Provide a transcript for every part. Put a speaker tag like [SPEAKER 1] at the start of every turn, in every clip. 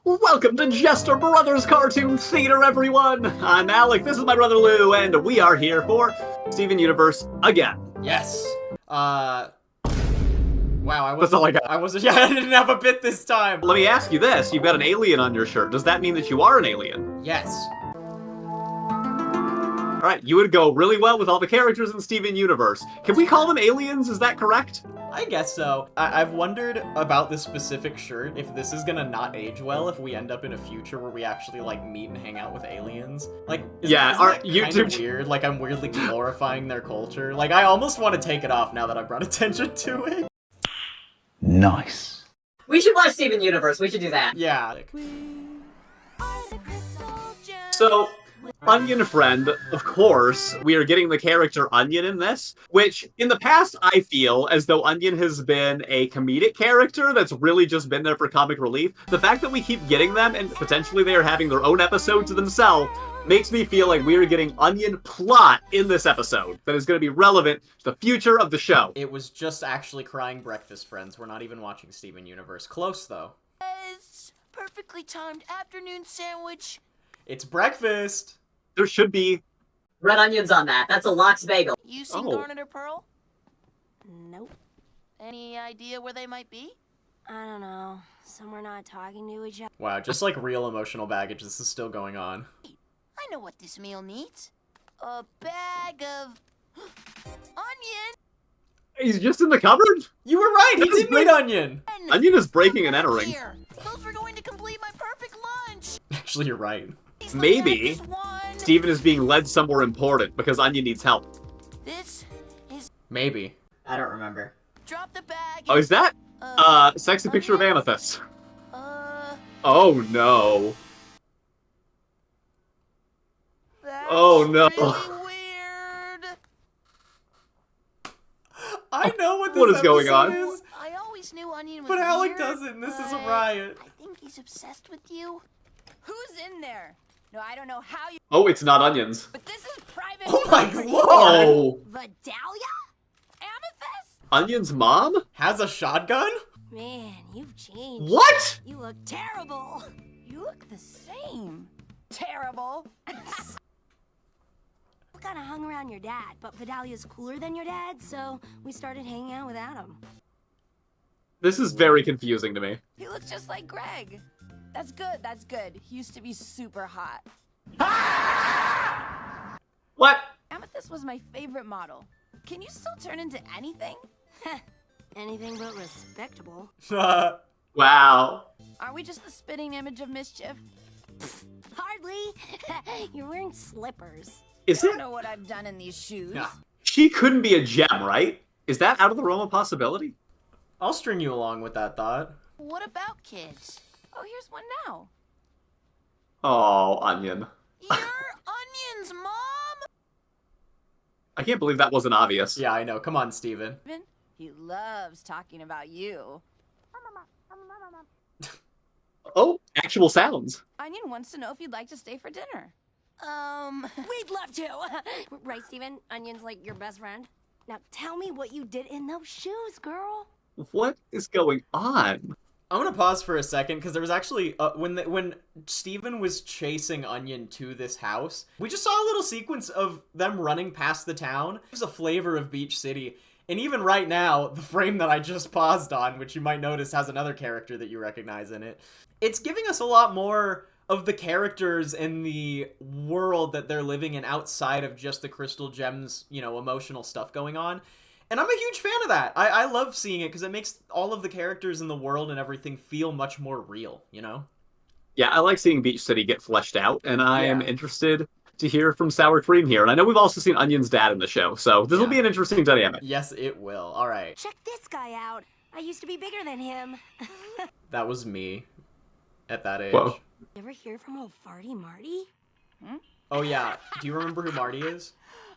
[SPEAKER 1] Welcome to Jester Brothers Cartoon Theater, everyone! I'm Alec, this is my brother Lou, and we are here for Steven Universe again.
[SPEAKER 2] Yes. Wow,
[SPEAKER 1] That's all I got.
[SPEAKER 2] I didn't have a bit this time.
[SPEAKER 1] Let me ask you this, you've got an alien on your shirt. Does that mean that you are an alien?
[SPEAKER 2] Yes.
[SPEAKER 1] Alright, you would go really well with all the characters in Steven Universe. Can we call them aliens? Is that correct?
[SPEAKER 2] I guess so. I've wondered about this specific shirt, if this is gonna not age well if we end up in a future where we actually, like, meet and hang out with aliens. Like, isn't that kind of weird? Like, I'm weirdly glorifying their culture. Like, I almost want to take it off now that I've brought attention to it.
[SPEAKER 3] Nice.
[SPEAKER 4] We should watch Steven Universe, we should do that.
[SPEAKER 2] Yeah.
[SPEAKER 1] So, Onion Friend, of course, we are getting the character Onion in this, which, in the past, I feel as though Onion has been a comedic character that's really just been there for comic relief. The fact that we keep getting them, and potentially they are having their own episode to themselves, makes me feel like we are getting Onion plot in this episode that is going to be relevant to the future of the show.
[SPEAKER 2] It was just actually crying breakfast, friends. We're not even watching Steven Universe. Close, though.
[SPEAKER 5] It's perfectly timed afternoon sandwich.
[SPEAKER 2] It's breakfast!
[SPEAKER 1] There should be...
[SPEAKER 4] Red onions on that. That's a lox bagel.
[SPEAKER 5] You seen
[SPEAKER 1] Oh.
[SPEAKER 5] Garnet or Pearl?
[SPEAKER 6] Nope.
[SPEAKER 5] Any idea where they might be?
[SPEAKER 6] I don't know. Somewhere not talking to each other.
[SPEAKER 2] Wow, just like real emotional baggage, this is still going on.
[SPEAKER 5] I know what this meal needs. A bag of onion.
[SPEAKER 1] He's just in the cupboard?
[SPEAKER 2] You were right! He did need onion!
[SPEAKER 1] Onion is breaking and entering.
[SPEAKER 5] Here. Those were going to complete my perfect lunch.
[SPEAKER 2] Actually, you're right.
[SPEAKER 5] Please let me have
[SPEAKER 1] Maybe
[SPEAKER 5] just one.
[SPEAKER 1] Steven is being led somewhere important because Onion needs help.
[SPEAKER 5] This is.
[SPEAKER 2] Maybe.
[SPEAKER 4] I don't remember.
[SPEAKER 5] Drop the bag.
[SPEAKER 1] Oh, is that? Sexy picture of
[SPEAKER 5] onion?
[SPEAKER 1] Amethyst. Oh no.
[SPEAKER 5] That's
[SPEAKER 1] Oh, no.
[SPEAKER 5] really weird.
[SPEAKER 2] I know what this
[SPEAKER 1] What is going on?
[SPEAKER 2] is,
[SPEAKER 5] I always knew Onion was
[SPEAKER 2] but Alec
[SPEAKER 5] weird,
[SPEAKER 2] doesn't, and this is a
[SPEAKER 5] but
[SPEAKER 2] riot.
[SPEAKER 5] I think he's obsessed with you.
[SPEAKER 6] Who's in there? No, I don't know how you.
[SPEAKER 1] Oh, it's not onions.
[SPEAKER 6] But this is private.
[SPEAKER 2] Oh my
[SPEAKER 6] property.
[SPEAKER 2] lord!
[SPEAKER 1] Oh!
[SPEAKER 6] Vidalia? Amethyst?
[SPEAKER 1] Onion's mom?
[SPEAKER 2] Has a shotgun?
[SPEAKER 6] Man, you've changed.
[SPEAKER 1] What?
[SPEAKER 6] You look terrible.
[SPEAKER 5] You look the same. Terrible.
[SPEAKER 6] We kind of hung around your dad, but Vidalia's cooler than your dad, so we started hanging out without him.
[SPEAKER 1] This is very confusing to me.
[SPEAKER 5] He looks just like Greg. That's good, that's good. He used to be super hot.
[SPEAKER 1] What?
[SPEAKER 5] Amethyst was my favorite model. Can you still turn into anything?
[SPEAKER 6] Anything but respectable.
[SPEAKER 1] Wow.
[SPEAKER 5] Are we just the spitting image of mischief?
[SPEAKER 6] Hardly. You're wearing slippers.
[SPEAKER 1] Is
[SPEAKER 5] I don't
[SPEAKER 1] it?
[SPEAKER 5] know what I've done in these shoes.
[SPEAKER 2] Yeah.
[SPEAKER 1] She couldn't be a gem, right? Is that out of the realm of possibility?
[SPEAKER 2] I'll string you along with that thought.
[SPEAKER 5] What about kids? Oh, here's one now.
[SPEAKER 1] Oh, Onion.
[SPEAKER 5] You're Onion's mom?
[SPEAKER 1] I can't believe that wasn't obvious.
[SPEAKER 2] Yeah, I know. Come on, Steven.
[SPEAKER 5] He loves talking about you.
[SPEAKER 1] Oh, actual sounds.
[SPEAKER 5] Onion wants to know if you'd like to stay for dinner.
[SPEAKER 6] We'd love to. Right, Steven? Onion's like your best friend. Now tell me what you did in those shoes, girl.
[SPEAKER 1] What is going on?
[SPEAKER 2] I'm gonna pause for a second because there was actually when Steven was chasing Onion to this house, we just saw a little sequence of them running past the town. It was a flavor of Beach City, and even right now, the frame that I just paused on, which you might notice has another character that you recognize in it, it's giving us a lot more of the characters in the world that they're living in outside of just the Crystal Gems, you know, emotional stuff going on. And I'm a huge fan of that. I love seeing it because it makes all of the characters in the world and everything feel much more real, you know?
[SPEAKER 1] Yeah, I like seeing Beach City get fleshed out, and I am
[SPEAKER 2] Yeah.
[SPEAKER 1] interested to hear from Sour Cream here. And I know we've also seen Onion's dad in the show, so this will
[SPEAKER 2] Yeah.
[SPEAKER 1] be an interesting dynamic.
[SPEAKER 2] Yes, it will. All right.
[SPEAKER 6] Check this guy out. I used to be bigger than him.
[SPEAKER 2] That was me at that age.
[SPEAKER 1] Whoa.
[SPEAKER 6] Ever hear from old Farty Marty?
[SPEAKER 2] Oh yeah, do you remember who Marty is?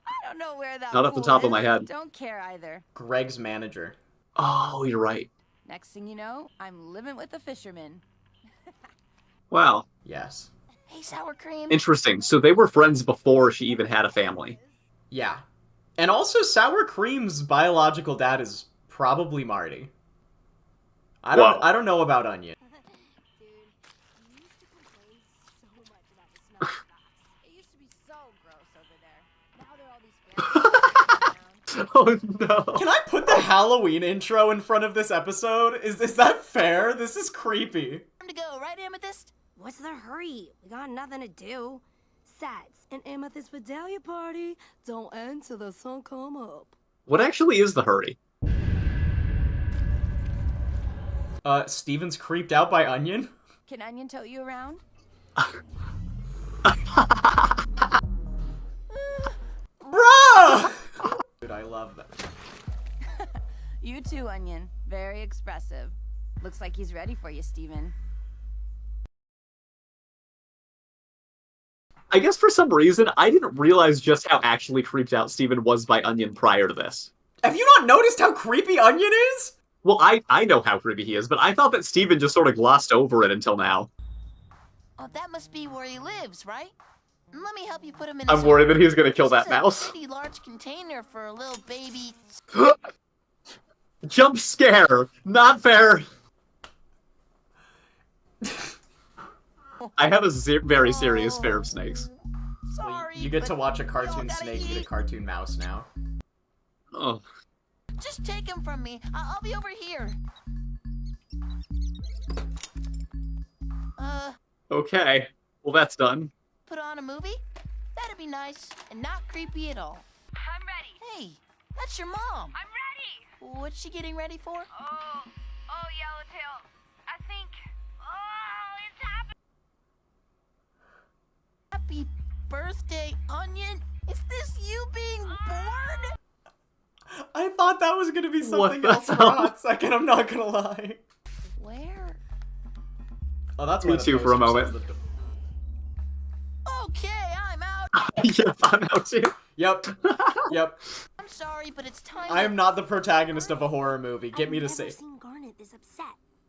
[SPEAKER 5] I don't know where that
[SPEAKER 1] Not off the
[SPEAKER 5] fool
[SPEAKER 1] top of
[SPEAKER 5] is.
[SPEAKER 1] my head.
[SPEAKER 5] Don't care either.
[SPEAKER 2] Greg's manager.
[SPEAKER 1] Oh, you're right.
[SPEAKER 5] Next thing you know, I'm living with a fisherman.
[SPEAKER 1] Wow.
[SPEAKER 2] Yes.
[SPEAKER 5] Hey, sour cream.
[SPEAKER 1] Interesting. So they were friends before she even had a family.
[SPEAKER 2] Yeah. And also, Sour Cream's biological dad is probably Marty. I don't know about Onion.
[SPEAKER 6] Dude, you used to complain so much about the smell of rocks.
[SPEAKER 5] It used to be so gross over there. Now there are all these
[SPEAKER 1] Oh no.
[SPEAKER 2] Can I put the Halloween intro in front of this episode? Is that fair? This is creepy.
[SPEAKER 5] Time to go, right, Amethyst?
[SPEAKER 6] What's the hurry? We got nothing to do. Sats, an Amethyst Vidalia party don't end till the sun come up.
[SPEAKER 1] What actually is the hurry?
[SPEAKER 2] Steven's creeped out by Onion?
[SPEAKER 5] Can Onion tote you around?
[SPEAKER 2] Bruh! Dude, I love that.
[SPEAKER 5] You too, Onion. Very expressive. Looks like he's ready for you, Steven.
[SPEAKER 1] I guess for some reason, I didn't realize just how actually creeped out Steven was by Onion prior to this.
[SPEAKER 2] Have you not noticed how creepy Onion is?
[SPEAKER 1] Well, I know how creepy he is, but I thought that Steven just sort of glossed over it until now.
[SPEAKER 5] Oh, that must be where he lives, right? Let me help you put him in.
[SPEAKER 1] I'm worried that he's gonna kill that mouse.
[SPEAKER 5] Pretty large container for a little baby.
[SPEAKER 1] Jump scare! Not fair! I have a very serious fear of snakes.
[SPEAKER 5] Sorry,
[SPEAKER 2] You get
[SPEAKER 5] but
[SPEAKER 2] to watch a
[SPEAKER 5] we all
[SPEAKER 2] cartoon
[SPEAKER 5] gotta
[SPEAKER 2] snake eat a
[SPEAKER 5] eat.
[SPEAKER 2] cartoon mouse now.
[SPEAKER 1] Oh.
[SPEAKER 5] Just take him from me. I'll be over here.
[SPEAKER 1] Okay. Well, that's done.
[SPEAKER 5] Put on a movie? That'd be nice and not creepy at all.
[SPEAKER 7] I'm ready.
[SPEAKER 5] Hey, that's your mom.
[SPEAKER 7] I'm ready.
[SPEAKER 5] What's she getting ready for?
[SPEAKER 7] Oh, Yellowtail. I think. Oh, it's happening.
[SPEAKER 5] Happy birthday, Onion. Is this you being born?
[SPEAKER 2] I thought that was gonna be something
[SPEAKER 1] the
[SPEAKER 2] else for a
[SPEAKER 1] hell?
[SPEAKER 2] hot second, I'm not gonna lie.
[SPEAKER 5] Where?
[SPEAKER 2] Oh, that's
[SPEAKER 1] Me
[SPEAKER 2] why the
[SPEAKER 1] too, for a
[SPEAKER 2] poster
[SPEAKER 1] moment.
[SPEAKER 2] says the
[SPEAKER 5] Okay, I'm out.
[SPEAKER 1] Yep, I'm out too.
[SPEAKER 2] Yep. Yep.
[SPEAKER 5] I'm sorry, but it's time.
[SPEAKER 2] I am not the protagonist of a horror movie. Get me to
[SPEAKER 6] I've never
[SPEAKER 2] say.
[SPEAKER 6] seen Garnet this upset.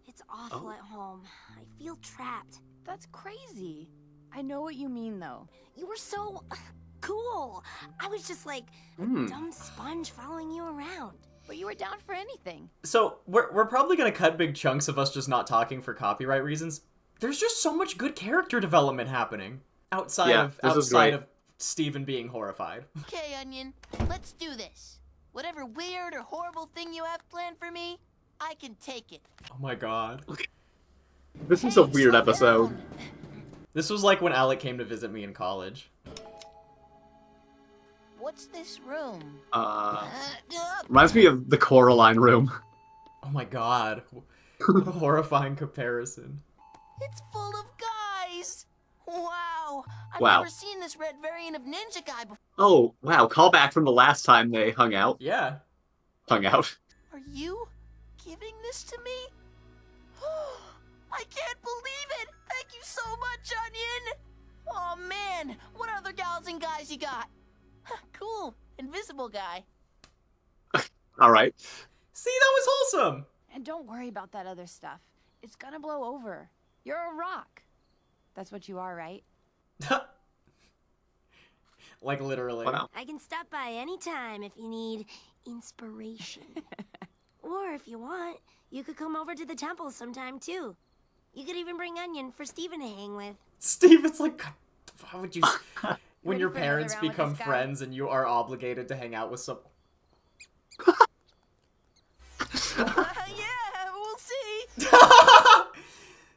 [SPEAKER 6] It's awful at home. I feel trapped.
[SPEAKER 5] That's crazy. I know what you mean, though.
[SPEAKER 6] You were so cool. I was just like a dumb sponge following you around.
[SPEAKER 5] But you were down for anything.
[SPEAKER 2] So, we're probably gonna cut big chunks of us just not talking for copyright reasons. There's just so much good character development happening. Outside of Steven being horrified.
[SPEAKER 5] Okay, Onion, let's do this. Whatever weird or horrible thing you have planned for me, I can take it.
[SPEAKER 2] Oh my god.
[SPEAKER 1] This is a
[SPEAKER 5] Hey,
[SPEAKER 1] weird
[SPEAKER 5] slow
[SPEAKER 1] episode.
[SPEAKER 5] down.
[SPEAKER 2] This was like when Alec came to visit me in college.
[SPEAKER 5] What's this room?
[SPEAKER 1] Reminds me of the Coraline room.
[SPEAKER 2] Oh my god. What a horrifying comparison.
[SPEAKER 5] It's full of guys. Wow. I've
[SPEAKER 1] Wow.
[SPEAKER 5] never seen this red variant of Ninja Guy before.
[SPEAKER 1] Oh, wow, callback from the last time they hung out.
[SPEAKER 2] Yeah.
[SPEAKER 1] Hung out.
[SPEAKER 5] Are you giving this to me? I can't believe it. Thank you so much, Onion. Oh, man. What other gals and guys you got? Cool. Invisible guy.
[SPEAKER 1] Alright.
[SPEAKER 2] See, that was wholesome.
[SPEAKER 5] And don't worry about that other stuff. It's gonna blow over. You're a rock. That's what you are, right?
[SPEAKER 2] Like literally.
[SPEAKER 1] Wow.
[SPEAKER 6] I can stop by anytime if you need inspiration. Or if you want, you could come over to the temple sometime too. You could even bring Onion for Steven to hang with.
[SPEAKER 2] Steve, it's like, God, how would you... When
[SPEAKER 5] Ready
[SPEAKER 2] your
[SPEAKER 5] for another
[SPEAKER 2] parents
[SPEAKER 5] round with
[SPEAKER 2] become
[SPEAKER 5] this guy?
[SPEAKER 2] friends and you are obligated to hang out with some...
[SPEAKER 5] Yeah, we'll see.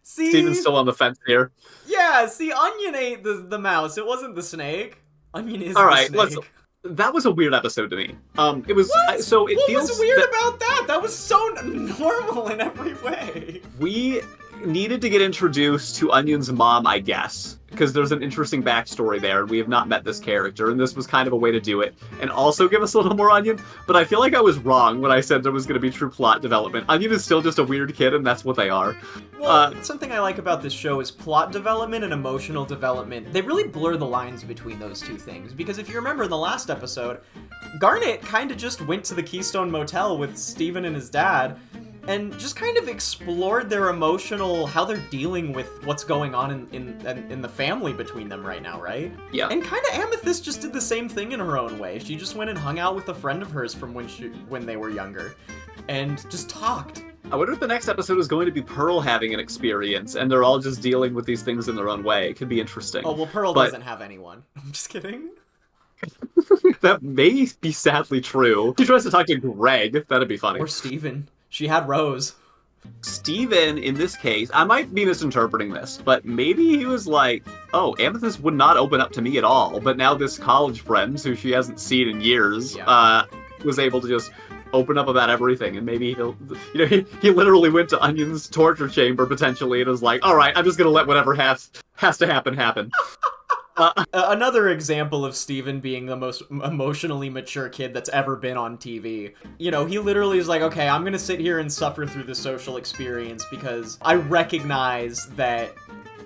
[SPEAKER 2] See?
[SPEAKER 1] Steven's still on the fence here.
[SPEAKER 2] Yeah, see, Onion ate the mouse. It wasn't the snake. Onion is
[SPEAKER 1] Alright,
[SPEAKER 2] the
[SPEAKER 1] let's...
[SPEAKER 2] snake.
[SPEAKER 1] That was a weird episode to me. It was...
[SPEAKER 2] What?
[SPEAKER 1] So it
[SPEAKER 2] what
[SPEAKER 1] feels
[SPEAKER 2] was weird
[SPEAKER 1] that
[SPEAKER 2] about that? That was so normal in every way.
[SPEAKER 1] we needed to get introduced to Onion's mom, I guess. because there's an interesting backstory there, and we have not met this character, and this was kind of a way to do it, and also give us a little more Onion, but I feel like I was wrong when I said there was going to be true plot development. Onion is still just a weird kid, and that's what they are.
[SPEAKER 2] Well, something I like about this show is plot development and emotional development. They really blur the lines between those two things, because if you remember in the last episode, Garnet kind of just went to the Keystone Motel with Steven and his dad, and just kind of explored their emotional, how they're dealing with what's going on in the family between them right now, right?
[SPEAKER 1] Yeah.
[SPEAKER 2] And kind of Amethyst just did the same thing in her own way. She just went and hung out with a friend of hers from when they were younger, and just talked.
[SPEAKER 1] I wonder if the next episode is going to be Pearl having an experience, and they're all just dealing with these things in their own way. It could be interesting.
[SPEAKER 2] Oh, well, Pearl doesn't have anyone. I'm just kidding.
[SPEAKER 1] That may be sadly true. She tries to talk to Greg. That'd be funny.
[SPEAKER 2] Or Steven. She had Rose.
[SPEAKER 1] Steven, in this case, I might be misinterpreting this, but maybe he was like, oh, Amethyst would not open up to me at all, but now this college friend, who she hasn't seen in years, was able to just open up about everything, and maybe he'll, he literally went to Onion's torture chamber, potentially, and was like, alright, I'm just gonna let whatever has to happen.
[SPEAKER 2] Another example of Steven being the most emotionally mature kid that's ever been on TV. He literally is like, okay, I'm gonna sit here and suffer through the social experience because I recognize that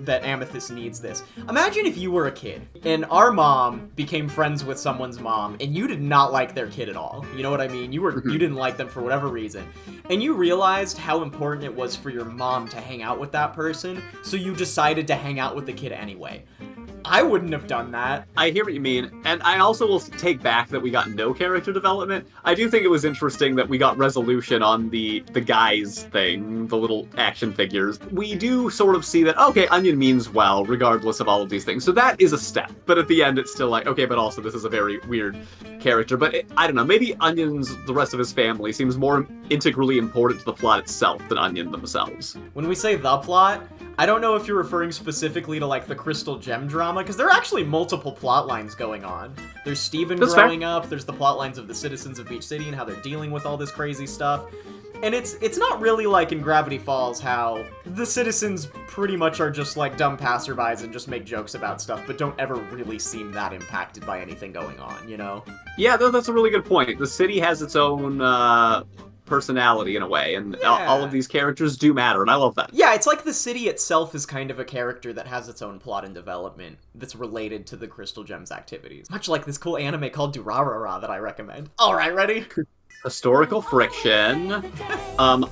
[SPEAKER 2] Amethyst needs this. Imagine if you were a kid, and our mom became friends with someone's mom, and you did not like their kid at all. You know what I mean? You didn't like them for whatever reason. And you realized how important it was for your mom to hang out with that person, so you decided to hang out with the kid anyway. I wouldn't have done that.
[SPEAKER 1] I hear what you mean, and I also will take back that we got no character development. I do think it was interesting that we got resolution on the guys thing, the little action figures. We do sort of see that, okay, Onion means well, regardless of all of these things, so that is a step. But at the end, it's still like, okay, but also this is a very weird character. But I don't know, maybe the rest of his family seems more integrally important to the plot itself than Onion themselves.
[SPEAKER 2] When we say the plot, I don't know if you're referring specifically to, like, the Crystal Gem drama, because there are actually multiple plot lines going on. There's Steven growing up, there's the plot lines of the citizens of Beach City and how they're dealing with all this crazy stuff. And it's not really like in Gravity Falls how the citizens pretty much are just, like, dumb passerbys and just make jokes about stuff, but don't ever really seem that impacted by anything going on, you know?
[SPEAKER 1] Yeah, that's a really good point. The city has its own, personality in a way, and all of these characters do matter, and I love that.
[SPEAKER 2] Yeah, it's like the city itself is kind of a character that has its own plot and development that's related to the Crystal Gems activities. Much like this cool anime called Durarara that I recommend. Alright, ready?
[SPEAKER 1] Historical friction. I'm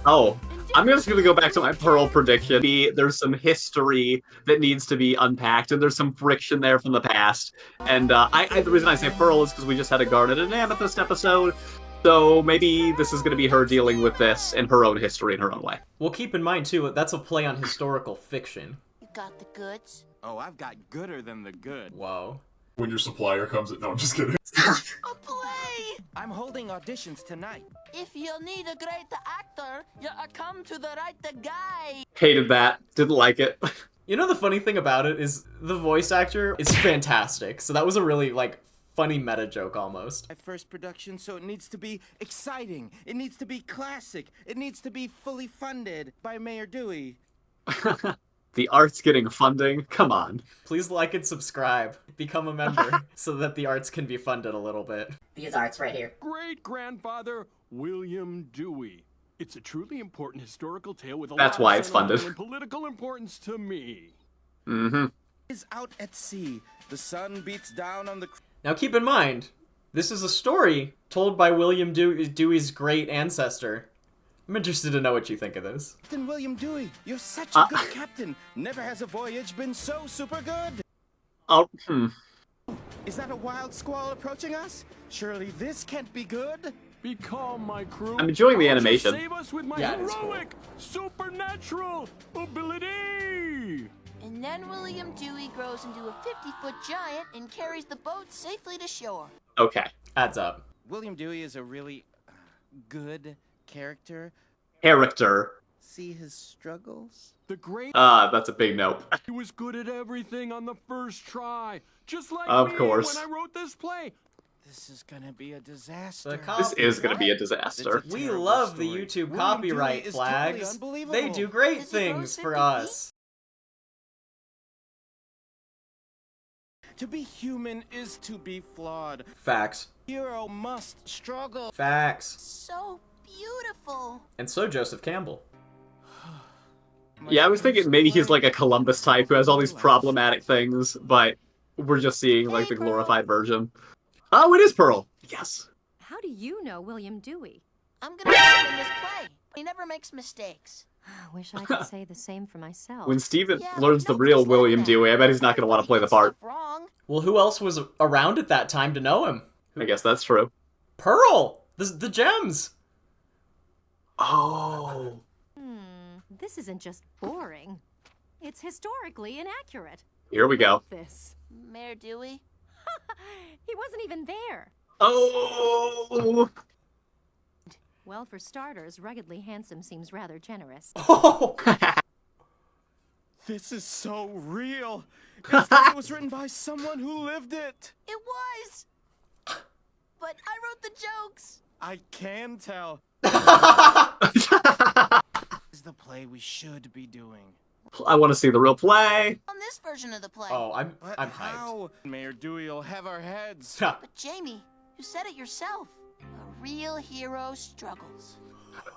[SPEAKER 1] just gonna go back to my Pearl prediction. There's some history that needs to be unpacked, and there's some friction there from the past. And the reason I say Pearl is because we just had a Garnet and Amethyst episode, so maybe this is going to be her dealing with this in her own history in her own way.
[SPEAKER 2] Well, keep in mind, too, that's a play on historical fiction.
[SPEAKER 5] You got the goods?
[SPEAKER 8] Oh, I've got gooder than the good.
[SPEAKER 2] Whoa.
[SPEAKER 9] When your supplier comes in... No, I'm just kidding.
[SPEAKER 5] A play!
[SPEAKER 8] I'm holding auditions tonight.
[SPEAKER 5] If you need a great actor, you come to the right guy.
[SPEAKER 1] Hated that. Didn't like it.
[SPEAKER 2] You know, the funny thing about it is the voice actor is fantastic. So that was a really, like, funny meta joke almost.
[SPEAKER 8] My first production, so it needs to be exciting. It needs to be classic. It needs to be fully funded by Mayor Dewey.
[SPEAKER 1] The arts getting funding? Come on.
[SPEAKER 2] Please like and subscribe. Become a member so that the arts can be funded a little bit.
[SPEAKER 4] These arts right here.
[SPEAKER 10] Great-grandfather William Dewey. It's a truly important historical tale with a
[SPEAKER 1] That's
[SPEAKER 10] lot
[SPEAKER 1] why
[SPEAKER 10] of
[SPEAKER 1] it's funded.
[SPEAKER 10] sentimental and political importance to me.
[SPEAKER 1] Mm-hmm.
[SPEAKER 8] Is out at sea. The sun beats down on the...
[SPEAKER 2] Now keep in mind, this is a story told by William Dewey's great ancestor. I'm interested to know what you think of this.
[SPEAKER 8] Captain William Dewey, you're such a good captain. Never has a voyage been so super good. Is that a wild squall approaching us? Surely this can't be good.
[SPEAKER 10] Be calm, my crew.
[SPEAKER 1] I'm enjoying the
[SPEAKER 10] I want you to
[SPEAKER 1] animation.
[SPEAKER 10] Save us with my heroic, supernatural ability.
[SPEAKER 5] And then William Dewey grows into a 50-foot giant and carries the boat safely to shore.
[SPEAKER 1] Okay.
[SPEAKER 2] Adds up.
[SPEAKER 8] William Dewey is a really good character. See his struggles?
[SPEAKER 10] The great...
[SPEAKER 1] that's a big nope.
[SPEAKER 10] He was good at everything on the first try. Just like
[SPEAKER 1] Of
[SPEAKER 10] me
[SPEAKER 1] course.
[SPEAKER 10] when I wrote this play.
[SPEAKER 8] This is gonna be a disaster.
[SPEAKER 1] This is gonna be a disaster.
[SPEAKER 2] We love the YouTube copyright flags. They do great things for us.
[SPEAKER 8] To be human is to be flawed.
[SPEAKER 2] Facts.
[SPEAKER 8] Hero must struggle.
[SPEAKER 2] Facts.
[SPEAKER 5] So beautiful.
[SPEAKER 2] And so Joseph Campbell.
[SPEAKER 1] Yeah, I was thinking maybe he's like a Columbus type who has all these problematic things, but we're just seeing like the glorified version. Oh, it is Pearl. Yes.
[SPEAKER 11] How do you know William Dewey?
[SPEAKER 5] I'm gonna put him in this play. He never makes mistakes.
[SPEAKER 11] Wish I could say the same for myself.
[SPEAKER 1] When Steven learns the real William Dewey, I bet he's not going to want to play the part.
[SPEAKER 2] Well, who else was around at that time to know him?
[SPEAKER 1] I guess that's true.
[SPEAKER 2] Pearl! The gems!
[SPEAKER 1] Oh.
[SPEAKER 11] This isn't just boring. It's historically inaccurate.
[SPEAKER 1] Here we go.
[SPEAKER 11] This.
[SPEAKER 5] Mayor Dewey?
[SPEAKER 11] He wasn't even there.
[SPEAKER 1] Oh.
[SPEAKER 11] Well, for starters, ruggedly handsome seems rather generous.
[SPEAKER 2] Oh.
[SPEAKER 8] This is so real. It's like it was written by someone who lived it.
[SPEAKER 5] It was. But I wrote the jokes.
[SPEAKER 8] I can tell. Is the play we should be doing.
[SPEAKER 1] I want to see the real play.
[SPEAKER 5] On this version of the play.
[SPEAKER 2] Oh, I'm hyped.
[SPEAKER 8] How? Mayor Dewey will have our heads.
[SPEAKER 5] But Jamie, you said it yourself. A real hero struggles.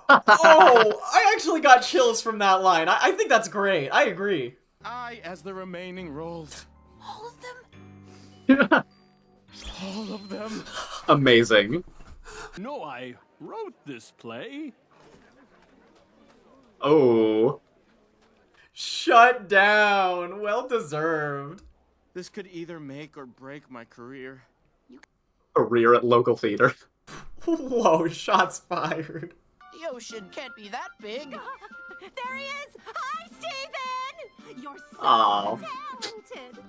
[SPEAKER 2] Oh, I actually got chills from that line. I think that's great. I agree.
[SPEAKER 8] I, as the remaining roles.
[SPEAKER 5] All of them?
[SPEAKER 8] All of them.
[SPEAKER 1] Amazing.
[SPEAKER 10] No, I wrote this play.
[SPEAKER 1] Oh.
[SPEAKER 2] Shut down. Well deserved.
[SPEAKER 8] This could either make or break my career.
[SPEAKER 1] Career at local theater.
[SPEAKER 2] Whoa, shots fired.
[SPEAKER 5] The ocean can't be that big.
[SPEAKER 11] There he is! Hi, Steven! You're so
[SPEAKER 1] Aw.
[SPEAKER 11] talented.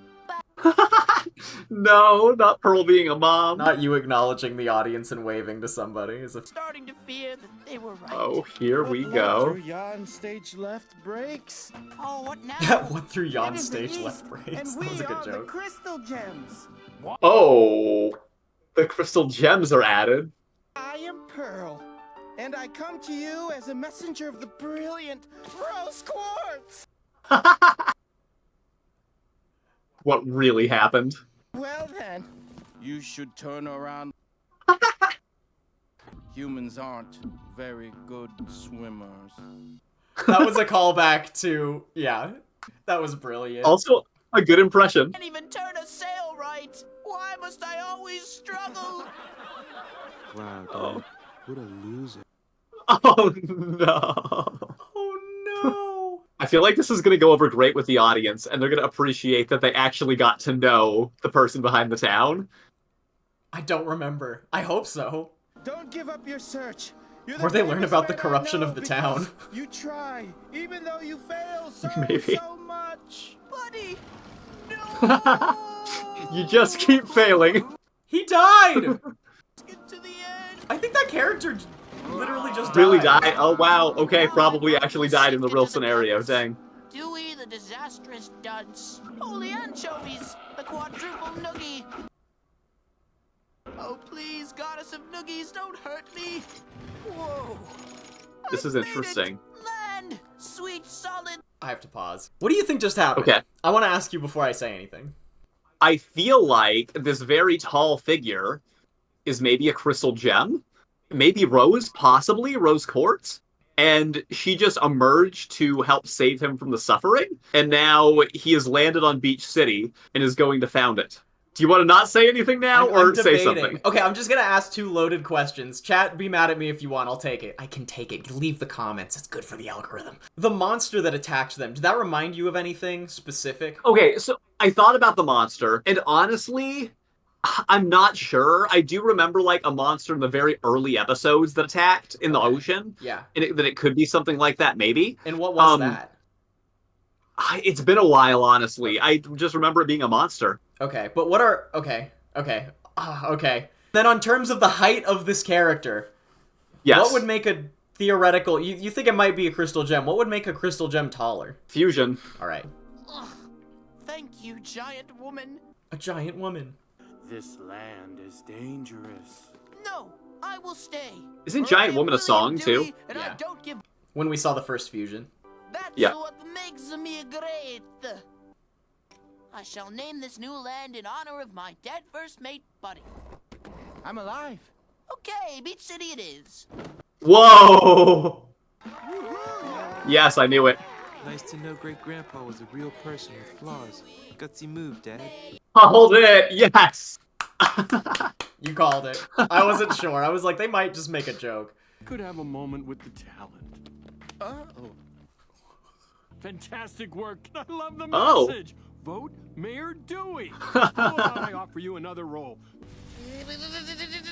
[SPEAKER 1] No, not Pearl being a mom.
[SPEAKER 2] Not you acknowledging the audience and waving to somebody. As if...
[SPEAKER 5] Starting to fear that they were right.
[SPEAKER 1] Oh, here we
[SPEAKER 8] What
[SPEAKER 1] go.
[SPEAKER 8] through yon stage left breaks.
[SPEAKER 5] Oh, what now?
[SPEAKER 2] What through yon
[SPEAKER 8] It is the
[SPEAKER 2] stage
[SPEAKER 8] East,
[SPEAKER 2] left breaks?
[SPEAKER 8] And
[SPEAKER 2] That
[SPEAKER 8] we
[SPEAKER 2] was a
[SPEAKER 8] are
[SPEAKER 2] good
[SPEAKER 8] the
[SPEAKER 2] joke.
[SPEAKER 8] crystal gems.
[SPEAKER 1] Oh. The crystal gems are added.
[SPEAKER 8] I am Pearl, and I come to you as a messenger of the brilliant Rose Quartz.
[SPEAKER 1] What really happened?
[SPEAKER 8] Well then, you should turn around. Humans aren't very good swimmers.
[SPEAKER 2] That was a callback to, yeah, that was brilliant.
[SPEAKER 1] Also, a good impression.
[SPEAKER 5] Can't even turn a sail right. Why must I always struggle?
[SPEAKER 12] Wow, Dad. What a loser.
[SPEAKER 1] Oh no.
[SPEAKER 2] Oh no.
[SPEAKER 1] I feel like this is going to go over great with the audience, and they're going to appreciate that they actually got to know the person behind the town.
[SPEAKER 2] I don't remember. I hope so.
[SPEAKER 8] Don't give up your search.
[SPEAKER 2] Or they learn about the corruption of the town.
[SPEAKER 8] You try, even though you fail so
[SPEAKER 1] Maybe.
[SPEAKER 8] much.
[SPEAKER 5] Buddy,
[SPEAKER 1] You just keep failing.
[SPEAKER 2] He died!
[SPEAKER 5] get to the end.
[SPEAKER 2] I think that character literally just
[SPEAKER 1] Really
[SPEAKER 2] died.
[SPEAKER 1] died? Oh wow, okay, probably actually died in the real scenario, dang.
[SPEAKER 5] Dewey, the disastrous dunce. Holy anchovies, the quadruple noogie. Oh, please, goddess of noogies, don't hurt me. Whoa.
[SPEAKER 1] This is interesting.
[SPEAKER 5] Land, sweet, solid.
[SPEAKER 2] I have to pause. What do you think just happened?
[SPEAKER 1] Okay.
[SPEAKER 2] I want to ask you before I say anything.
[SPEAKER 1] I feel like this very tall figure is maybe a crystal gem. Maybe Rose, possibly Rose Quartz. And she just emerged to help save him from the suffering. And now he has landed on Beach City and is going to found it. Do you want to not say anything now, or say something?
[SPEAKER 2] Okay, I'm just gonna ask two loaded questions. Chat, be mad at me if you want, I'll take it. I can take it. Leave the comments, it's good for the algorithm. The monster that attacked them, did that remind you of anything specific?
[SPEAKER 1] Okay, so I thought about the monster, and honestly, I'm not sure. I do remember, like, a monster in the very early episodes that attacked in the ocean.
[SPEAKER 2] Yeah.
[SPEAKER 1] And that it could be something like that, maybe.
[SPEAKER 2] And what was that?
[SPEAKER 1] It's been a while, honestly. I just remember it being a monster.
[SPEAKER 2] Okay, but what are... Okay. Okay. Then on terms of the height of this character,
[SPEAKER 1] Yes.
[SPEAKER 2] what would make a theoretical... You think it might be a crystal gem. What would make a crystal gem taller?
[SPEAKER 1] Fusion.
[SPEAKER 2] Alright.
[SPEAKER 5] Thank you, giant woman.
[SPEAKER 2] A giant woman.
[SPEAKER 10] This land is dangerous.
[SPEAKER 5] No, I will stay.
[SPEAKER 1] Isn't Giant Woman a song, too?
[SPEAKER 5] And
[SPEAKER 2] Yeah.
[SPEAKER 5] I don't give...
[SPEAKER 2] When we saw the first fusion.
[SPEAKER 5] That's
[SPEAKER 1] Yeah.
[SPEAKER 5] what makes me great. I shall name this new land in honor of my dead first mate, Buddy.
[SPEAKER 8] I'm alive.
[SPEAKER 5] Okay, Beach City it is.
[SPEAKER 1] Whoa! Yes, I knew it.
[SPEAKER 12] Nice to know Great-Grandpa was a real person with flaws. Gutsy move, Dad.
[SPEAKER 1] Hold it! Yes!
[SPEAKER 2] You called it. I wasn't sure. I was like, they might just make a joke.
[SPEAKER 10] Could have a moment with the talent.
[SPEAKER 8] Oh.
[SPEAKER 10] Fantastic work. I love the
[SPEAKER 1] Oh.
[SPEAKER 10] message. Vote Mayor Dewey. How about I offer you another role?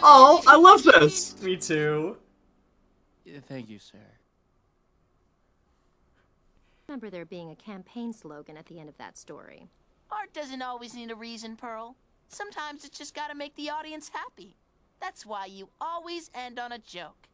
[SPEAKER 1] Oh, I love this!
[SPEAKER 2] Me too.
[SPEAKER 8] Thank you, sir.
[SPEAKER 11] Remember there being a campaign slogan at the end of that story.
[SPEAKER 5] Art doesn't always need a reason, Pearl. Sometimes it's just gotta make the audience happy. That's why you always end on a joke.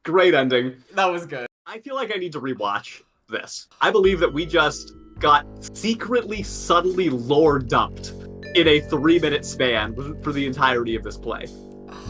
[SPEAKER 1] Great ending.
[SPEAKER 2] That was good.
[SPEAKER 1] I feel like I need to rewatch this. I believe that we just got secretly, subtly lore dumped in a 3-minute span for the entirety of this play.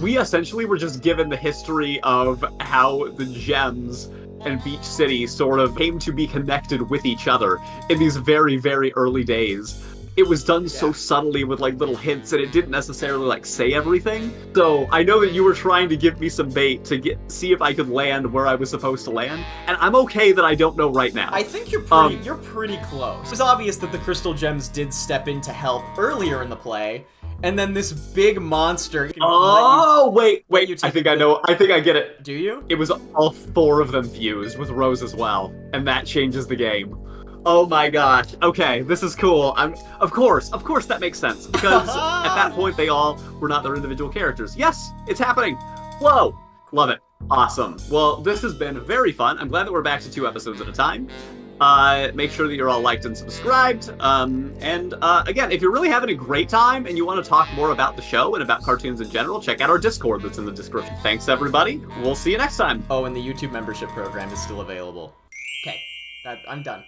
[SPEAKER 1] We essentially were just given the history of how the gems and Beach City sort of came to be connected with each other in these very, very early days. It was done so subtly with like little hints and it didn't necessarily like say everything. So I know that you were trying to give me some bait to see if I could land where I was supposed to land, and I'm okay that I don't know right now.
[SPEAKER 2] I think you're pretty close. It was obvious that the crystal gems did step in to help earlier in the play, and then this big monster.
[SPEAKER 1] Oh, wait. I think I know. I think I get it.
[SPEAKER 2] Do you?
[SPEAKER 1] It was all 4 of them fused with Rose as well, and that changes the game. Oh my gosh. Okay, this is cool. Of course that makes sense, because at that point they all were not their individual characters. Yes, it's happening. Whoa. Love it. Awesome. Well, this has been very fun. I'm glad that we're back to 2 episodes at a time. Make sure that you're all liked and subscribed. Again, if you're really having a great time and you want to talk more about the show and about cartoons in general, check out our Discord that's in the description. Thanks, everybody. We'll see you next time.
[SPEAKER 2] Oh, and the YouTube membership program is still available. Okay, I'm done.